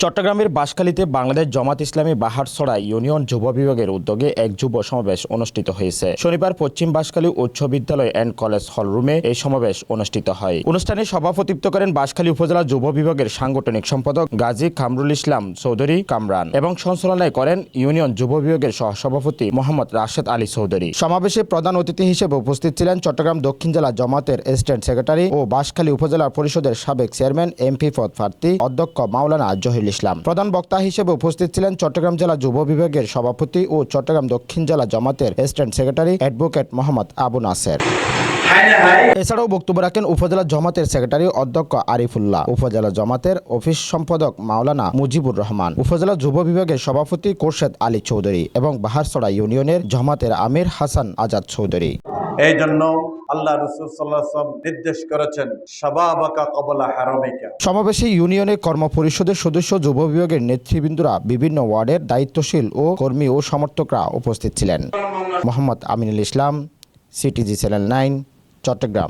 চট্টগ্রামের বাঁশখালীতে বাংলাদেশ জামাত ইসলামী বাহারছড়া ইউনিয়ন যুব বিভাগের উদ্যোগে এক যুব সমাবেশ অনুষ্ঠিত হয়েছে। শনিবার পশ্চিম বাঁশখালী উচ্চ বিদ্যালয় অ্যান্ড কলেজ হল রুমে এই সমাবেশ অনুষ্ঠিত হয়। অনুষ্ঠানে সভাপতিত্ব করেন বাঁশখালী উপজেলা যুব বিভাগের সাংগঠনিক সম্পাদক গাজী কামরুল ইসলাম চৌধুরী কামরান এবং সঞ্চালনায় করেন ইউনিয়ন যুব বিভাগের সহসভাপতি মোহাম্মদ রাশেদ আলী চৌধুরী। সমাবেশে প্রধান অতিথি হিসেবে উপস্থিত ছিলেন চট্টগ্রাম দক্ষিণ জেলা জামাতের অ্যাসিস্ট্যান্ট সেক্রেটারি ও বাঁশখালী উপজেলা পরিষদের সাবেক চেয়ারম্যান এমপি পদ প্রার্থী অধ্যক্ষ মাওলানা জহিরুল ইসলাম। প্রধান বক্তা হিসেবে উপস্থিত ছিলেন চট্টগ্রাম জেলা যুব বিভাগের সভাপতি ও চট্টগ্রাম দক্ষিণ জেলা জামাতের assistant secretary advocate Mohammad Abu Naser. এছাড়াও বক্তব্য রাখেন উপজেলা জামাতের সেক্রেটারি অধ্যক্ষ আরিফুল্লাহ, উপজেলা জামাতের অফিস সম্পাদক মাওলানা মুজিবুর রহমান, উপজেলা যুব বিভাগের সভাপতি কোরশেদ আলী চৌধুরী এবং বাহারছড়া ইউনিয়নের জামাতের আমির হাসান আজাদ চৌধুরী। এই জন্য আল্লাহ রাসূল সাল্লাল্লাহু আলাইহি ওয়াসাল্লাম নির্দেশ করেছেন শাবাবাকা ক্বাবলা হারামিকা। সমাবেশে ইউনিয়নের কর্ম পরিষদের সদস্য, যুব বিভাগের নেতৃবৃন্দরা, বিভিন্ন ওয়ার্ডের দায়িত্বশীল ও কর্মী ও সমর্থকরা উপস্থিত ছিলেন। Mohammad Aminul Islam, CTG channel 9, Chittagong.